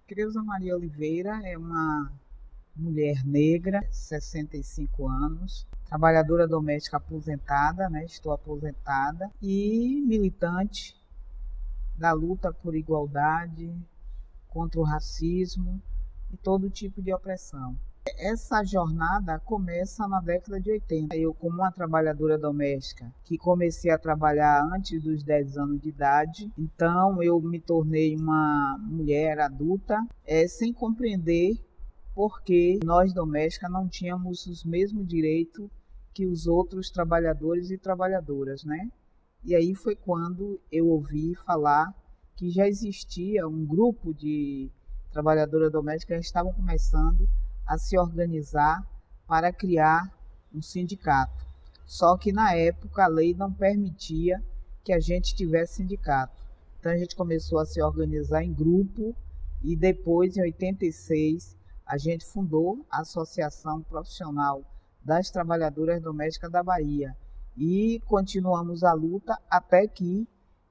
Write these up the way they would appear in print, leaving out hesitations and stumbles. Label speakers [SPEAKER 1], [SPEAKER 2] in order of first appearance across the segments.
[SPEAKER 1] Creuza Maria Oliveira é uma mulher negra, 65 anos, trabalhadora doméstica aposentada, né? Estou aposentada e militante da luta por igualdade, contra o racismo e todo tipo de opressão. Essa jornada começa na década de 80. Eu, como uma trabalhadora doméstica, que comecei a trabalhar antes dos 10 anos de idade, então eu me tornei uma mulher adulta, sem compreender porque nós domésticas não tínhamos os mesmos direitos que os outros trabalhadores e trabalhadoras, né? E aí foi quando eu ouvi falar que já existia um grupo de trabalhadoras domésticas que estavam começando a se organizar para criar um sindicato. Só que na época a lei não permitia que a gente tivesse sindicato. Então a gente começou a se organizar em grupo e depois, em 86, a gente fundou a Associação Profissional das Trabalhadoras Domésticas da Bahia. E continuamos a luta até que,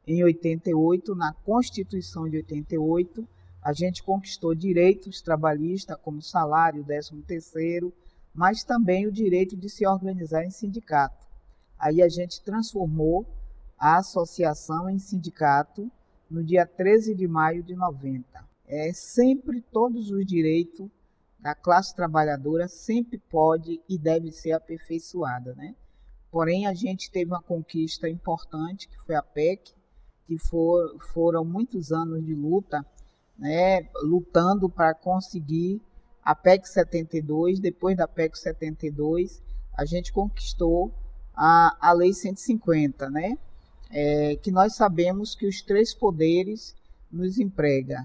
[SPEAKER 1] em 88, na Constituição de 88, a gente conquistou direitos trabalhistas como salário, 13º, mas também o direito de se organizar em sindicato. Aí a gente transformou a associação em sindicato no dia 13 de maio de 90. Sempre todos os direitos da classe trabalhadora sempre pode e deve ser aperfeiçoada, né? Porém, a gente teve uma conquista importante, que foi a PEC, que foram muitos anos de luta, né, lutando para conseguir a PEC 72. Depois da PEC 72, a gente conquistou a Lei 150, né, que nós sabemos que os 3 poderes nos empregam,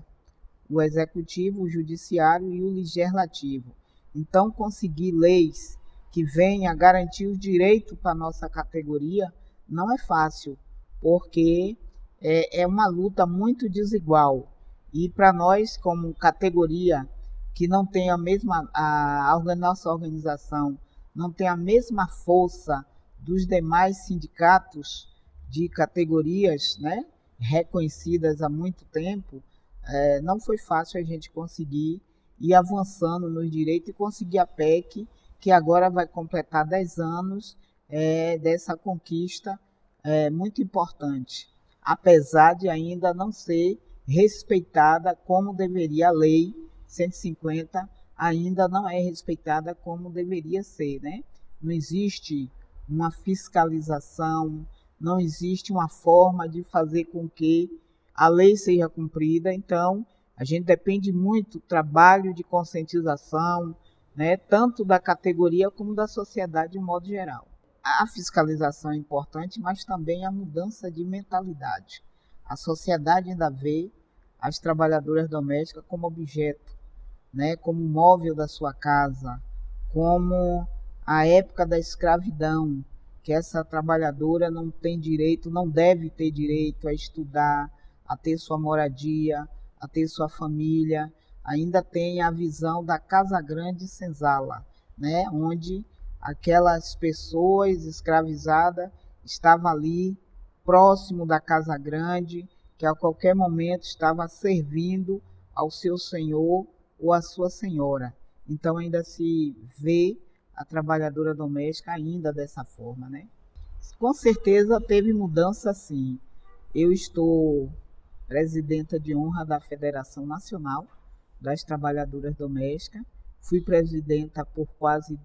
[SPEAKER 1] o Executivo, o Judiciário e o Legislativo. Então, conseguir leis que venham garantir os direitos para a nossa categoria não é fácil, porque é uma luta muito desigual. E para nós, como categoria que não tem nossa organização não tem a mesma força dos demais sindicatos de categorias, né, reconhecidas há muito tempo, não foi fácil a gente conseguir ir avançando nos direitos e conseguir a PEC, que agora vai completar 10 anos dessa conquista muito importante, apesar de ainda não ser respeitada como deveria. A Lei 150 ainda não é respeitada como deveria ser, né? Não existe uma fiscalização, não existe uma forma de fazer com que a lei seja cumprida. Então, a gente depende muito do trabalho de conscientização, né, tanto da categoria como da sociedade de modo geral. A fiscalização é importante, mas também a mudança de mentalidade. A sociedade ainda vê as trabalhadoras domésticas como objeto, né, como móvel da sua casa, como a época da escravidão, que essa trabalhadora não tem direito, não deve ter direito a estudar, a ter sua moradia, a ter sua família. Ainda tem a visão da Casa Grande Senzala, né, onde aquelas pessoas escravizadas estavam ali próximo da Casa Grande, que a qualquer momento estava servindo ao seu senhor ou à sua senhora. Então ainda se vê a trabalhadora doméstica ainda dessa forma, né? Com certeza teve mudança, sim. Eu estou presidenta de honra da Federação Nacional das Trabalhadoras Domésticas. Fui presidenta por quase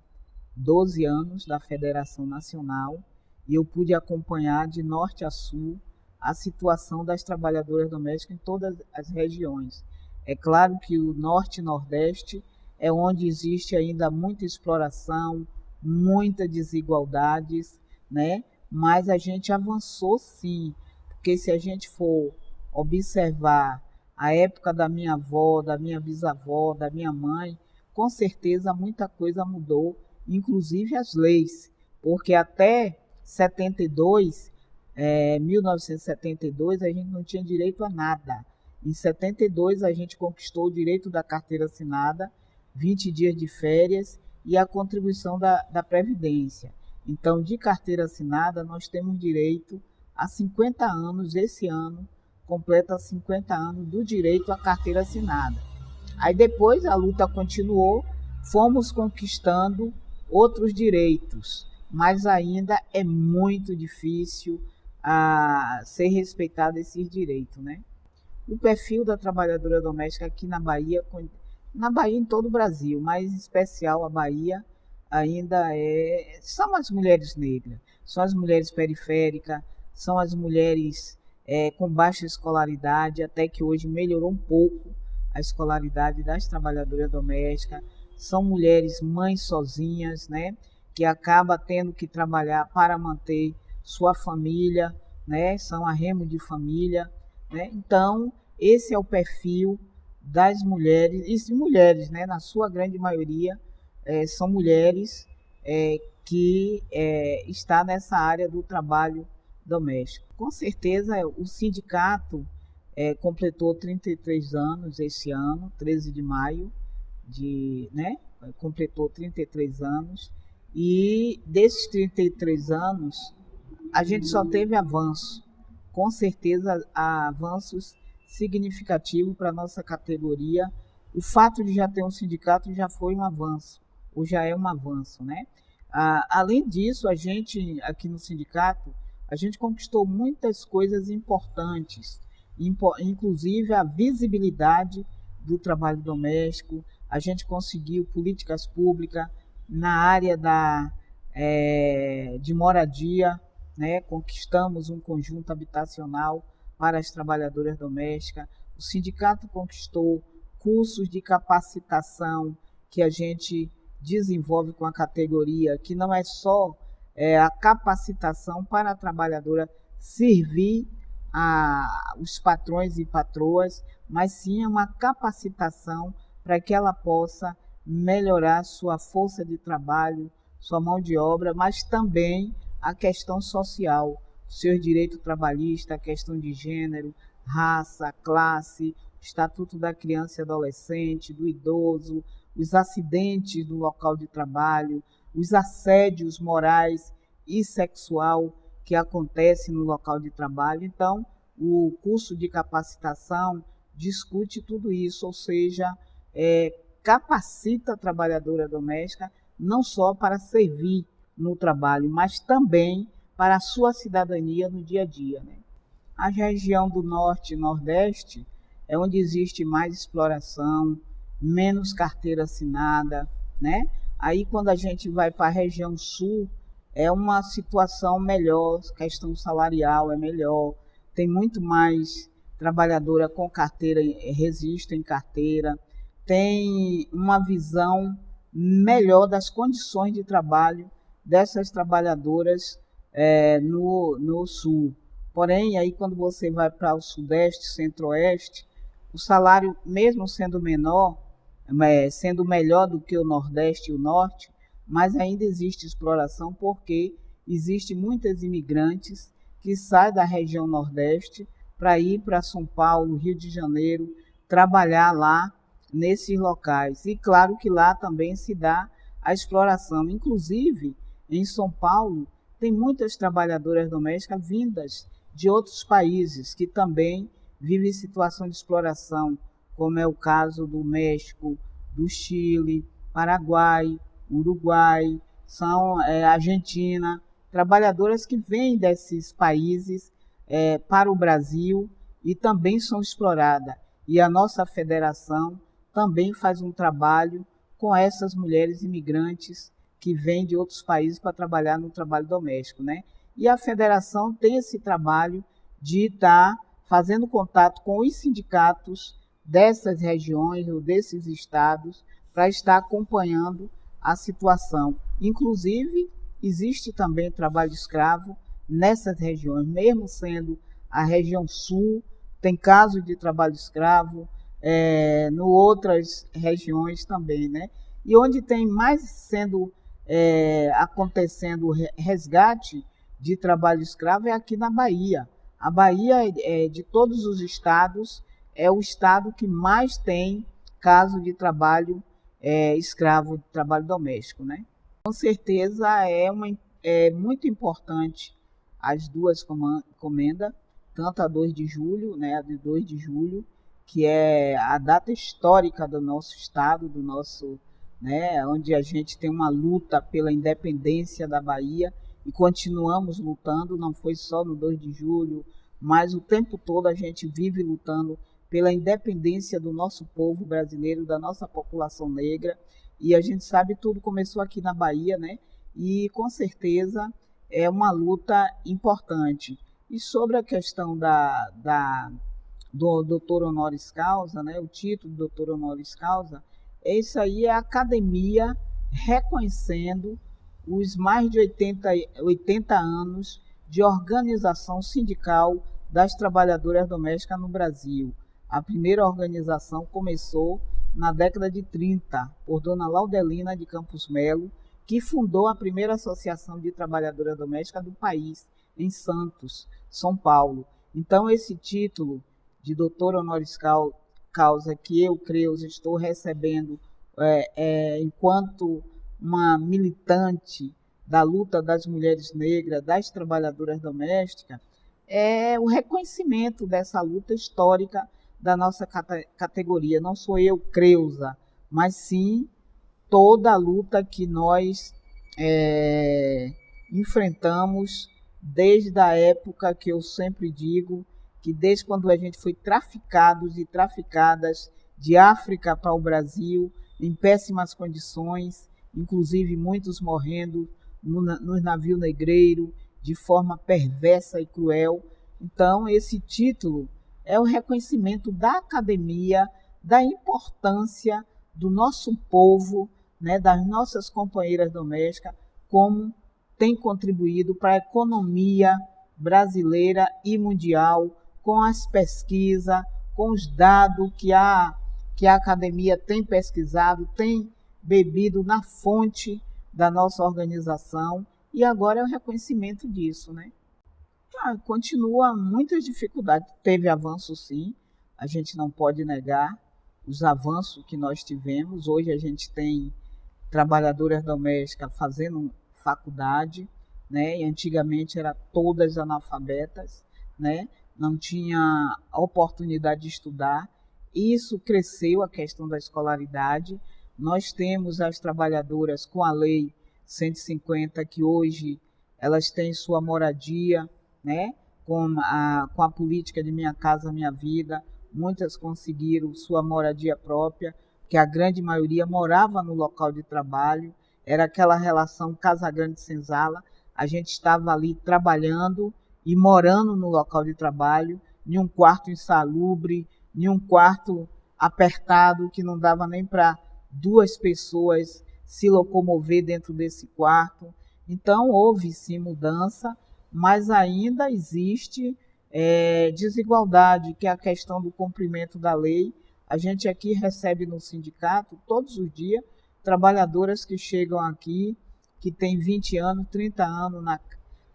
[SPEAKER 1] 12 anos da Federação Nacional e eu pude acompanhar de norte a sul a situação das trabalhadoras domésticas em todas as regiões. É claro que o norte e nordeste é onde existe ainda muita exploração, muitas desigualdades, né? Mas a gente avançou, sim, porque se a gente for observar a época da minha avó, da minha bisavó, da minha mãe, com certeza muita coisa mudou, inclusive as leis, porque até 1972, a gente não tinha direito a nada. Em 72, a gente conquistou o direito da carteira assinada, 20 dias de férias e a contribuição da Previdência. Então, de carteira assinada, nós temos direito a 50 anos, esse ano, completa 50 anos do direito à carteira assinada. Aí depois a luta continuou, fomos conquistando outros direitos, mas ainda é muito difícil ser respeitado esses direitos, né? O perfil da trabalhadora doméstica aqui na Bahia em todo o Brasil, mas em especial a Bahia, ainda são as mulheres negras, são as mulheres periféricas, são as mulheres com baixa escolaridade, até que hoje melhorou um pouco a escolaridade das trabalhadoras domésticas, são mulheres mães sozinhas, né, que acabam tendo que trabalhar para manter sua família, né, são a remo de família, né? Então, esse é o perfil das mulheres, e mulheres, né, na sua grande maioria, são mulheres que está nessa área do trabalho doméstico. Com certeza, o sindicato completou 33 anos esse ano, 13 de maio, completou 33 anos, e desses 33 anos, a gente só teve avanço, com certeza avanços significativos para a nossa categoria. O fato de já ter um sindicato já foi um avanço, ou já é um avanço, né? Além disso, a gente aqui no sindicato, a gente conquistou muitas coisas importantes, inclusive a visibilidade do trabalho doméstico, a gente conseguiu políticas públicas na área de moradia, né? Conquistamos um conjunto habitacional para as trabalhadoras domésticas. O sindicato conquistou cursos de capacitação que a gente desenvolve com a categoria, que não é só a capacitação para a trabalhadora servir os patrões e patroas, mas sim uma capacitação para que ela possa melhorar sua força de trabalho, sua mão de obra, mas também a questão social, seus direitos trabalhistas, a questão de gênero, raça, classe, Estatuto da Criança e Adolescente, do idoso, os acidentes no local de trabalho, os assédios morais e sexual que acontecem no local de trabalho. Então, o curso de capacitação discute tudo isso, ou seja, capacita a trabalhadora doméstica não só para servir no trabalho, mas também para a sua cidadania no dia a dia, né? A região do Norte e Nordeste é onde existe mais exploração, menos carteira assinada, né? Aí quando a gente vai para a região Sul, é uma situação melhor, questão salarial é melhor, tem muito mais trabalhadora com carteira, registro em carteira, tem uma visão melhor das condições de trabalho dessas trabalhadoras no Sul. Porém, aí quando você vai para o Sudeste, Centro-Oeste, o salário, mesmo sendo menor, sendo melhor do que o Nordeste e o Norte, mas ainda existe exploração porque existem muitas imigrantes que saem da região Nordeste para ir para São Paulo, Rio de Janeiro, trabalhar lá nesses locais. E claro que lá também se dá a exploração. Inclusive, em São Paulo, tem muitas trabalhadoras domésticas vindas de outros países que também vivem situação de exploração, como é o caso do México, do Chile, Paraguai, Uruguai, Argentina, trabalhadoras que vêm desses países para o Brasil e também são exploradas. E a nossa federação também faz um trabalho com essas mulheres imigrantes que vêm de outros países para trabalhar no trabalho doméstico, né? E a federação tem esse trabalho de estar fazendo contato com os sindicatos dessas regiões ou desses estados para estar acompanhando a situação. Inclusive, existe também trabalho escravo nessas regiões, mesmo sendo a região sul, tem casos de trabalho escravo, em outras regiões também, né? E onde tem mais acontecendo resgate de trabalho escravo é aqui na Bahia. A Bahia, de todos os estados, é o estado que mais tem caso de trabalho escravo, de trabalho doméstico, né? Com certeza é muito importante as duas comendas, tanto a 2 de julho, né, a de 2 de julho, que é a data histórica do nosso estado, do nosso, né, onde a gente tem uma luta pela independência da Bahia e continuamos lutando, não foi só no 2 de julho, mas o tempo todo a gente vive lutando pela independência do nosso povo brasileiro, da nossa população negra, e a gente sabe tudo começou aqui na Bahia, né? E com certeza é uma luta importante. E sobre a questão do doutor honoris causa, né? O título do doutor honoris causa, isso aí é a academia reconhecendo os mais de 80 anos de organização sindical das trabalhadoras domésticas no Brasil. A primeira organização começou na década de 30, por Dona Laudelina de Campos Melo, que fundou a primeira associação de trabalhadoras domésticas do país, em Santos, São Paulo. Então, esse título de doutor honoris causa que eu, Creus, estou recebendo enquanto uma militante da luta das mulheres negras, das trabalhadoras domésticas, é o reconhecimento dessa luta histórica da nossa categoria. Não sou eu, Creuza, mas sim toda a luta que nós enfrentamos desde a época que eu sempre digo, que desde quando a gente foi traficados e traficadas de África para o Brasil, em péssimas condições, inclusive muitos morrendo nos navios negreiros, de forma perversa e cruel. Então, esse título é o reconhecimento da academia, da importância do nosso povo, né, das nossas companheiras domésticas, como tem contribuído para a economia brasileira e mundial, com as pesquisas, com os dados que a academia tem pesquisado, tem bebido na fonte da nossa organização, e agora é o reconhecimento disso, né? Continua muitas dificuldades, teve avanço sim, a gente não pode negar os avanços que nós tivemos. Hoje a gente tem trabalhadoras domésticas fazendo faculdade, né? E antigamente eram todas analfabetas, né? Não tinha oportunidade de estudar. Isso cresceu, a questão da escolaridade. Nós temos as trabalhadoras com a lei 150, que hoje elas têm sua moradia, né? Com a política de Minha Casa Minha Vida, muitas conseguiram sua moradia própria, que a grande maioria morava no local de trabalho, era aquela relação Casa Grande-Senzala, a gente estava ali trabalhando e morando no local de trabalho, em um quarto insalubre, em um quarto apertado, que não dava nem para 2 pessoas se locomover dentro desse quarto. Então, houve sim mudança, mas ainda existe desigualdade, que é a questão do cumprimento da lei. A gente aqui recebe no sindicato, todos os dias, trabalhadoras que chegam aqui, que têm 20 anos, 30 anos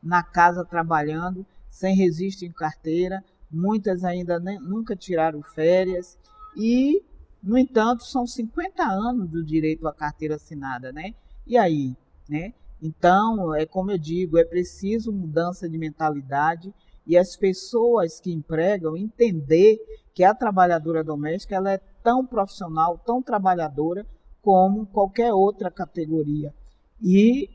[SPEAKER 1] na casa trabalhando, sem registro em carteira, muitas ainda nunca tiraram férias, e, no entanto, são 50 anos do direito à carteira assinada, né? E aí, né? Então, como eu digo, é preciso mudança de mentalidade, e as pessoas que empregam entender que a trabalhadora doméstica ela é tão profissional, tão trabalhadora como qualquer outra categoria. E,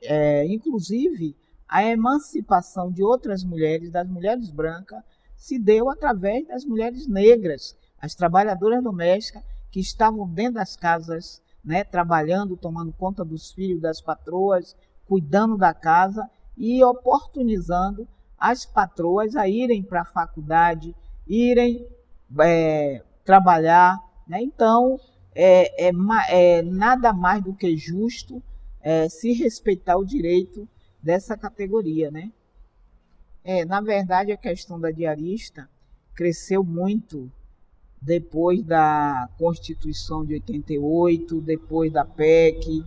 [SPEAKER 1] inclusive, a emancipação de outras mulheres, das mulheres brancas, se deu através das mulheres negras, as trabalhadoras domésticas que estavam dentro das casas, né, trabalhando, tomando conta dos filhos, das patroas, cuidando da casa e oportunizando as patroas a irem para a faculdade, irem trabalhar, né? Então, nada mais do que justo se respeitar o direito dessa categoria, né? Na verdade, a questão da diarista cresceu muito depois da Constituição de 88, depois da PEC.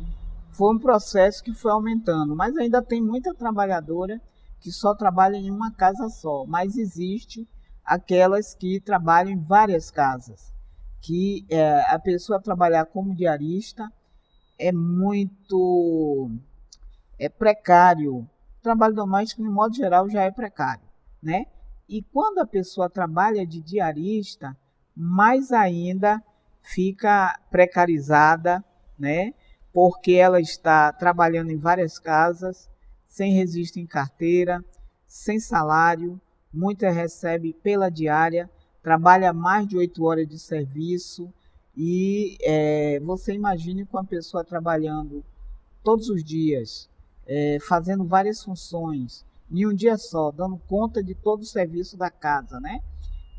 [SPEAKER 1] Foi um processo que foi aumentando, mas ainda tem muita trabalhadora que só trabalha em uma casa só, mas existe aquelas que trabalham em várias casas, que a pessoa trabalhar como diarista é muito precário. O trabalho doméstico, no modo geral, já é precário, né? E quando a pessoa trabalha de diarista, mais ainda fica precarizada, né? Porque ela está trabalhando em várias casas, sem registro em carteira, sem salário, muitas recebe pela diária, trabalha mais de 8 horas de serviço e você imagine com a pessoa trabalhando todos os dias, fazendo várias funções, em um dia só, dando conta de todo o serviço da casa, né?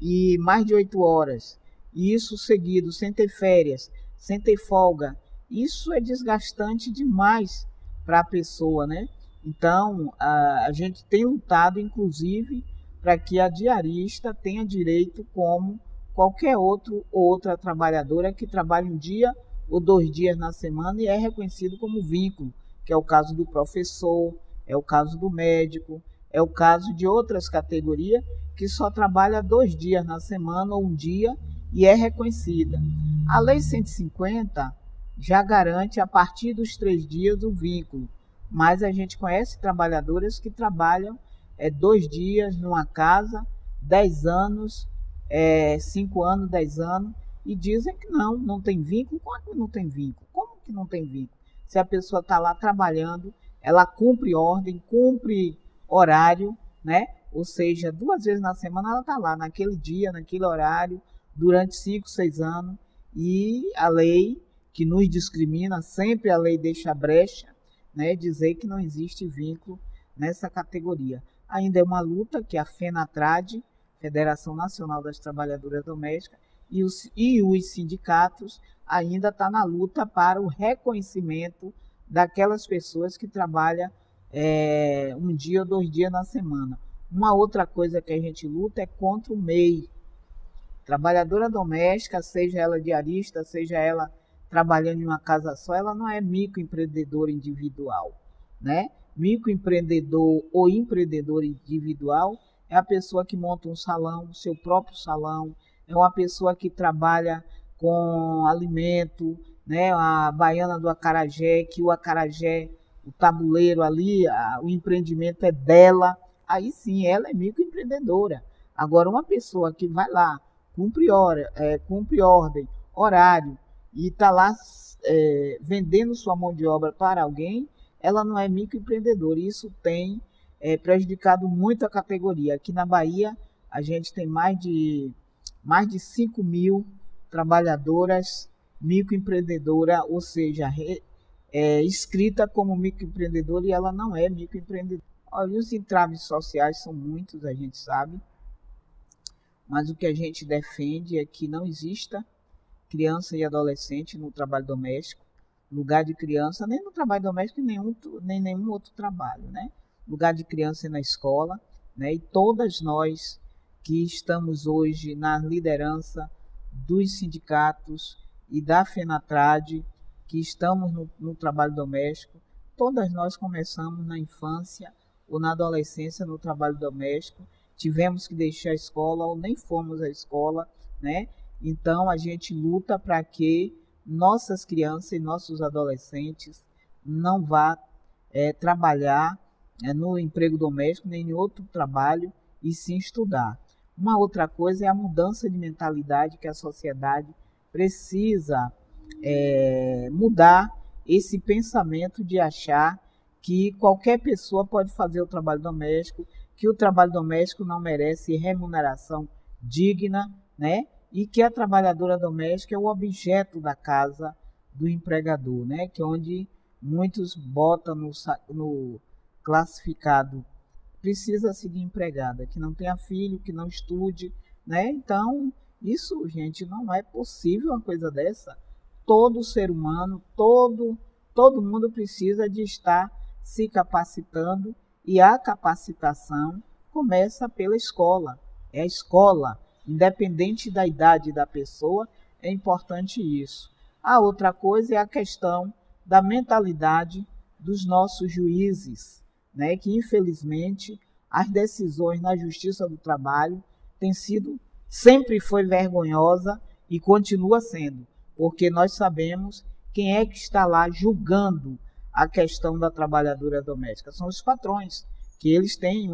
[SPEAKER 1] E mais de 8 horas, e isso seguido, sem ter férias, sem ter folga, isso é desgastante demais para a pessoa, né? Então, a gente tem lutado, inclusive, para que a diarista tenha direito como qualquer outra trabalhadora que trabalha um dia ou 2 dias na semana e é reconhecido como vínculo, que é o caso do professor, é o caso do médico, é o caso de outras categorias que só trabalha 2 dias na semana ou um dia e é reconhecida. A Lei 150 já garante a partir dos 3 dias o vínculo, mas a gente conhece trabalhadoras que trabalham 2 dias numa casa, 10 anos, 5 anos, 10 anos, e dizem que não tem vínculo. Como é que não tem vínculo? Como que não tem vínculo? Se a pessoa está lá trabalhando, ela cumpre ordem, cumpre horário, né? Ou seja, 2 vezes na semana ela está lá, naquele dia, naquele horário, durante 5, 6 anos, e a lei que nos discrimina, sempre a lei deixa brecha, né, dizer que não existe vínculo nessa categoria. Ainda é uma luta que a FENATRAD, Federação Nacional das Trabalhadoras Domésticas, e os sindicatos ainda estão na luta para o reconhecimento daquelas pessoas que trabalham um dia ou 2 dias na semana. Uma outra coisa que a gente luta é contra o MEI. Trabalhadora doméstica, seja ela diarista, seja ela trabalhando em uma casa só, ela não é microempreendedora individual, né? Microempreendedor ou empreendedor individual é a pessoa que monta um salão, seu próprio salão, é uma pessoa que trabalha com alimento, né? A baiana do acarajé, que o acarajé, o tabuleiro ali, o empreendimento é dela, aí sim, ela é microempreendedora. Agora, uma pessoa que vai lá, cumpre ordem, horário, e está lá vendendo sua mão de obra para alguém, ela não é microempreendedora. Isso tem prejudicado muito a categoria. Aqui na Bahia, a gente tem mais de 5 mil trabalhadoras microempreendedoras, ou seja, inscrita como microempreendedora, e ela não é microempreendedora. Olha, os entraves sociais são muitos, a gente sabe, mas o que a gente defende é que não exista criança e adolescente no trabalho doméstico, lugar de criança, nem no trabalho doméstico, nem nenhum outro trabalho, né? Lugar de criança é na escola, né? E todas nós que estamos hoje na liderança dos sindicatos e da FENATRAD, que estamos no trabalho doméstico, todas nós começamos na infância ou na adolescência no trabalho doméstico, tivemos que deixar a escola ou nem fomos à escola, né? Então, a gente luta para que nossas crianças e nossos adolescentes não vá trabalhar no emprego doméstico, nem em outro trabalho, e sim estudar. Uma outra coisa é a mudança de mentalidade que a sociedade precisa mudar esse pensamento de achar que qualquer pessoa pode fazer o trabalho doméstico, que o trabalho doméstico não merece remuneração digna, né? E que a trabalhadora doméstica é o objeto da casa do empregador, né? Que é onde muitos botam no classificado precisa-se de empregada, que não tenha filho, que não estude, né? Então, isso, gente, não é possível uma coisa dessa. Todo ser humano, todo mundo precisa de estar se capacitando, e a capacitação começa pela escola. É a escola, independente da idade da pessoa, é importante isso. A outra coisa é a questão da mentalidade dos nossos juízes, né? Que infelizmente as decisões na Justiça do Trabalho sempre foi vergonhosa e continua sendo, porque nós sabemos quem é que está lá julgando a questão da trabalhadora doméstica. São os patrões, que eles têm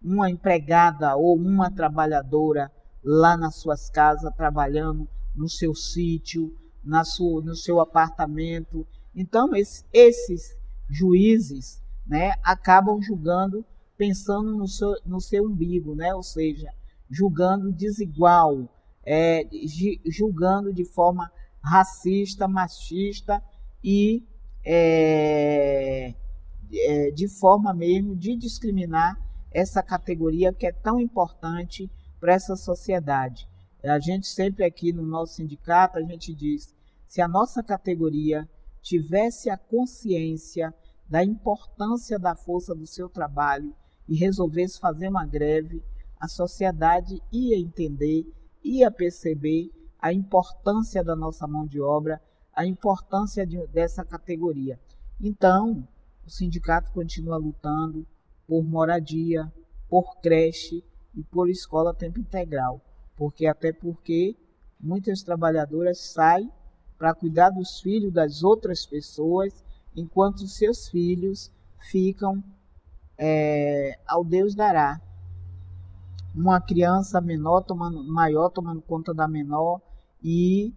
[SPEAKER 1] uma empregada ou uma trabalhadora lá nas suas casas, trabalhando no seu sítio, no seu apartamento. Então, esses juízes, né, acabam julgando pensando no seu umbigo, né? Ou seja, julgando desigual, julgando de forma racista, machista e de forma mesmo de discriminar essa categoria que é tão importante para essa sociedade. A gente sempre aqui no nosso sindicato, a gente diz, se a nossa categoria tivesse a consciência da importância da força do seu trabalho e resolvesse fazer uma greve, a sociedade ia entender, ia perceber a importância da nossa mão de obra, a importância dessa categoria. Então, o sindicato continua lutando por moradia, por creche e por escola a tempo integral, até porque muitas trabalhadoras saem para cuidar dos filhos das outras pessoas, enquanto seus filhos ficam ao Deus dará. Uma criança maior tomando conta da menor, e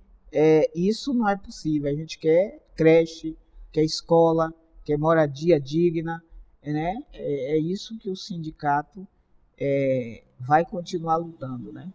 [SPEAKER 1] isso não é possível. A gente quer creche, quer escola, quer moradia digna, né? É isso que o sindicato vai continuar lutando, né?